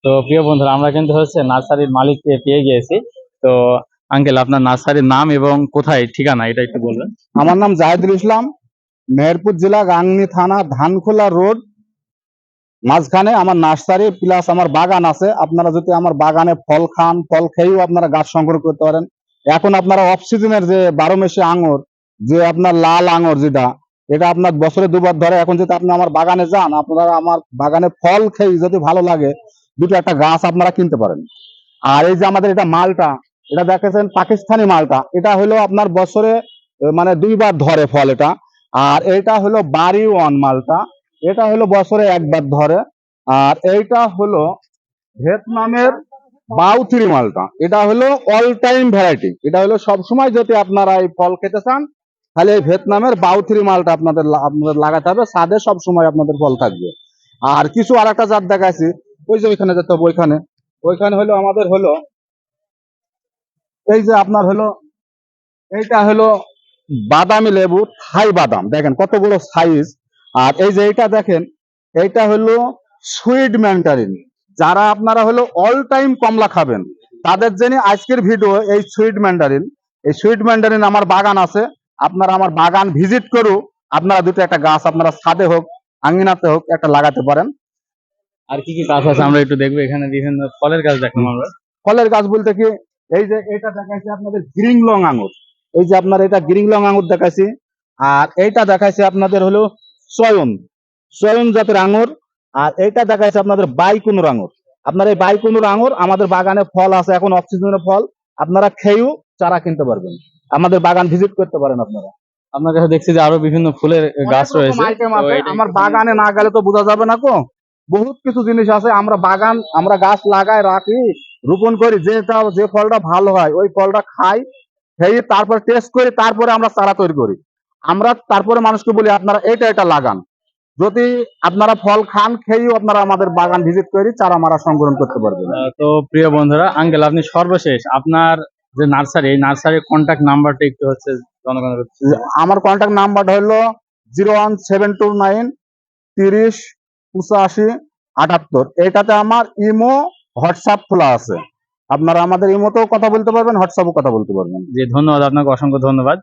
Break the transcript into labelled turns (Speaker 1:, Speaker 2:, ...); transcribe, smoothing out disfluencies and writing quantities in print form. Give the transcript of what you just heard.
Speaker 1: তো প্রিয় বন্ধুরা, আমরা কিন্তু হচ্ছে নার্সারির মালিককে পেয়ে গিয়েছি। তো আঙ্কেল, আপনার নার্সারির নাম এবং কোথায় ঠিকানা এটা একটু বলবেন।
Speaker 2: আমার নাম জাহিদুল ইসলাম, মেহেরপুর জেলা, গাংনী থানা, ধানখোলা রোড, মাঝখানে আমার নার্সারি প্লাস আমার বাগান আছে। আপনারা যদি আমার বাগানে ফল খান, ফল খেয়েও আপনারা গাছ সংগ্রহ করতে পারেন। এখন আপনারা অফ সিজনের যে 12 মাসে আঙুর, যে আপনার লাল আঙুর যেটা, এটা আপনার বছরে দুবার ধরে। এখন যদি আপনি আমার বাগানে যান, আপনারা আমার বাগানে ফল খেয়ে যদি ভালো লাগে, দুটো একটা গাছ আপনারা কিনতে পারেন। আর এই যে আমাদের এটা মালটা, এটা দেখেছেন পাকিস্তানি মালটা, এটা হলো আপনার বছরে মানে 2বার ধরে ফল এটা। আর এটা হলো বাড়ি ওয়ান মালটা, এটা হলো বছরে 1বার ধরে। আর এইটা হলো ভিয়েতনামের বাউথিরি মালটা, এটা হলো অল টাইম ভ্যারাইটি। এটা হলো সবসময় যদি আপনারা এই ফল খেতে চান, তাহলে এই ভিয়েতনামের বাউথিরি মালটা আপনাদের লাগাতে হবে, ছাদে সবসময় আপনাদের ফল থাকবে। আর কিছু আর একটা জাত দেখাচ্ছি, ওই যে ওইখানে যেতে হবে, ওইখানে ওইখানে হলো আমাদের হলো এই যে আপনার হলো এইটা হলো বাদামি লেবু, থাই বাদাম, দেখেন কত বড় সাইজ। আর এই যে এইটা দেখেন, এইটা হলো সুইট ম্যান্ডারিন। যারা আপনারা হলো অল টাইম কমলা খাবেন, তাদের জন্য আজকের ভিডিও এই সুইট ম্যান্ডারিন। এই সুইট ম্যান্ডারিন আমার বাগান আছে, আপনারা আমার বাগান ভিজিট করু, আপনারা দুটো একটা গাছ আপনারা ছাদে হোক আঙ্গিনাতে হোক একটা লাগাতে পারেন।
Speaker 1: আর কি কি গাছ আছে আমরা একটু দেখবো। এখানে বিভিন্ন ফলের গাছ দেখলাম আমরা।
Speaker 2: ফলের গাছ বলতে কি, এই যে এটা দেখাইছে আপনাদের গ্রিং লং আঙুর, এই যে আপনার এটা গ্রিং লং আঙুর দেখাইছি। আর এইটা দেখাইছে আপনাদের হলো সয়ন, সয়ন জাতের আঙুর। আর এইটা দেখাইছে আপনাদের বাইকুনুর আঙুর। আপনার এই বাইকুনুর আঙুর আমাদের বাগানে ফল আছে, এখন অফ সিজনের ফল, আপনারা খেয়েও চারা কিনতে পারবেন, আমাদের বাগান ভিজিট করতে পারেন আপনারা।
Speaker 1: আপনার কাছে দেখছি যে আরো বিভিন্ন ফুলের গাছ
Speaker 2: অনেক রকম
Speaker 1: রয়েছে।
Speaker 2: আইটেম
Speaker 1: তো
Speaker 2: আছে,
Speaker 1: এটা
Speaker 2: আমার
Speaker 1: একটু
Speaker 2: বাগানে না গেলে তো বোঝা যাবে না কো। বহুত কিছু জিনিস আছে, আমরা বাগান আমরা গাছ লাগাই রাখি, রোপণ করি, যেটা যে ফলটা ভালো হয় ওই ফলটা খাই, খেয়ে তারপর টেস্ট করি, তারপরে আমরা চারা তৈরি করি। আমরা তারপরে মানুষকে বলি আপনারা এটা এটা লাগান। যদি আপনারা ফল খান, খেয়েও আপনারা আমাদের বাগান ভিজিট করে চারা মারা সংগ্রহ করতে পারবেন।
Speaker 1: তো প্রিয় বন্ধুরা, আঙ্কেল আপনি সর্বশেষ আপনার যে নার্সারি, এই নার্সারির কন্ট্যাক্ট নাম্বারটা একটু হচ্ছে জনগণের কাছে।
Speaker 2: আমার কন্ট্যাক্ট নাম্বারটা হলো 01729 30 85 78। এটাতে আমার ইমো হোয়াটসঅ্যাপ খোলা আছে, আপনারা আমাদের ইমোতেও কথা বলতে পারবেন, হোয়াটসঅ্যাপও কথা বলতে পারবেন।
Speaker 1: জি, ধন্যবাদ আপনাকে, অসংখ্য ধন্যবাদ।